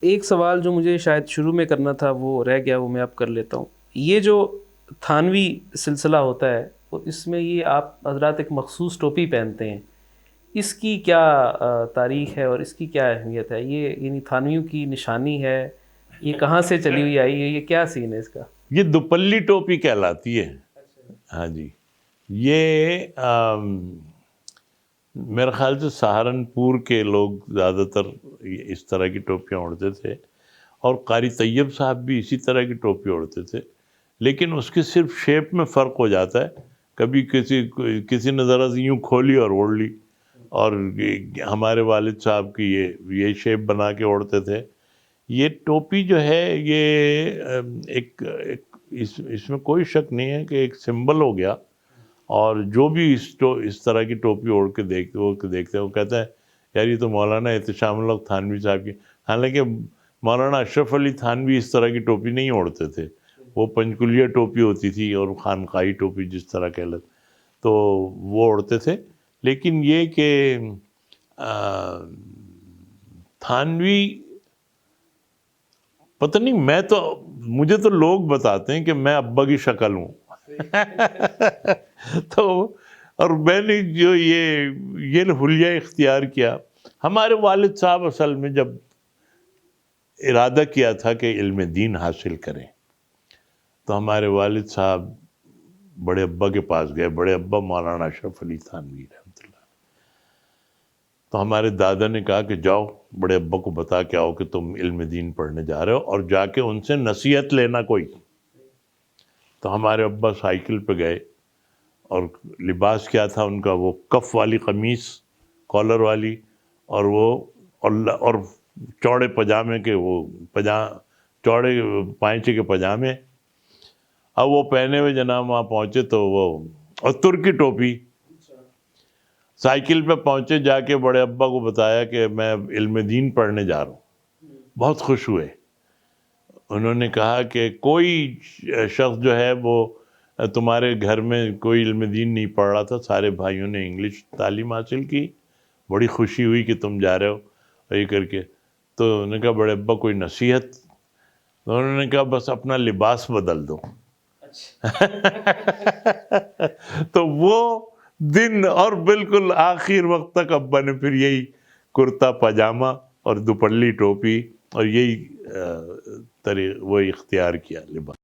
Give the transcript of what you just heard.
ایک سوال جو مجھے شاید شروع میں کرنا تھا وہ رہ گیا، وہ میں اب کر لیتا ہوں. یہ جو تھانوی سلسلہ ہوتا ہے، تو اس میں یہ آپ حضرات ایک مخصوص ٹوپی پہنتے ہیں، اس کی کیا تاریخ ہے اور اس کی کیا اہمیت ہے؟ یہ یعنی تھانویوں کی نشانی ہے، یہ کہاں سے چلی ہوئی آئی ہے، یہ کیا سین ہے اس کا؟ یہ دوپلی ٹوپی کہلاتی ہے. ہاں جی، یہ میرے خیال سے سہارنپور کے لوگ زیادہ تر اس طرح کی ٹوپیاں اوڑھتے تھے، اور قاری طیب صاحب بھی اسی طرح کی ٹوپی اوڑھتے تھے، لیکن اس کی صرف شیپ میں فرق ہو جاتا ہے. کبھی کسی نے ذرا سی یوں کھولی اور اوڑھ لی، اور ہمارے والد صاحب کی یہ شیپ بنا کے اوڑھتے تھے. یہ ٹوپی جو ہے یہ ایک اس میں کوئی شک نہیں ہے کہ ایک سمبل ہو گیا، اور جو بھی اس طرح کی ٹوپی اوڑھ کے دیکھتے ہیں وہ کہتا ہے یار یہ تو مولانا احتشام الحق تھانوی صاحب کی. حالانکہ مولانا اشرف علی تھانوی اس طرح کی ٹوپی نہیں اوڑھتے تھے، وہ پنچکولیہ ٹوپی ہوتی تھی اور خانقاہی ٹوپی جس طرح کہہ لیں تو وہ اوڑھتے تھے. لیکن یہ کہ تھانوی پتہ نہیں، مجھے تو لوگ بتاتے ہیں کہ میں ابا کی شکل ہوں. تو اور میں نے جو یہ حلیہ اختیار کیا، ہمارے والد صاحب اصل میں جب ارادہ کیا تھا کہ علم دین حاصل کریں تو ہمارے والد صاحب بڑے ابا کے پاس گئے، بڑے ابا مولانا اشرف علی تھانوی رحمۃ اللہ. تو ہمارے دادا نے کہا کہ جاؤ بڑے ابا کو بتا کے آؤ کہ تم علم دین پڑھنے جا رہے ہو، اور جا کے ان سے نصیحت لینا کوئی. تو ہمارے ابا سائیکل پہ گئے، اور لباس کیا تھا ان کا، وہ کف والی قمیص کالر والی، اور اور چوڑے پجامے کے چوڑے پائنچے کے پجامے. اب وہ پہنے ہوئے جناب وہاں پہنچے تو اور ترکی ٹوپی. سائیکل پہ پہنچے، جا کے بڑے ابا کو بتایا کہ میں علم دین پڑھنے جا رہا ہوں. بہت خوش ہوئے. انہوں نے کہا کہ کوئی شخص جو ہے وہ تمہارے گھر میں کوئی علم دین نہیں پڑھ رہا تھا، سارے بھائیوں نے انگلش تعلیم حاصل کی، بڑی خوشی ہوئی کہ تم جا رہے ہو یہ کر کے. تو انہوں نے کہا بڑے ابا کوئی نصیحت؟ تو انہوں نے کہا بس اپنا لباس بدل دو. تو وہ دن اور بالکل آخر وقت تک ابا نے پھر یہی کرتا پاجامہ اور دوپلی ٹوپی اور یہی وہ اختیار کیا لباس.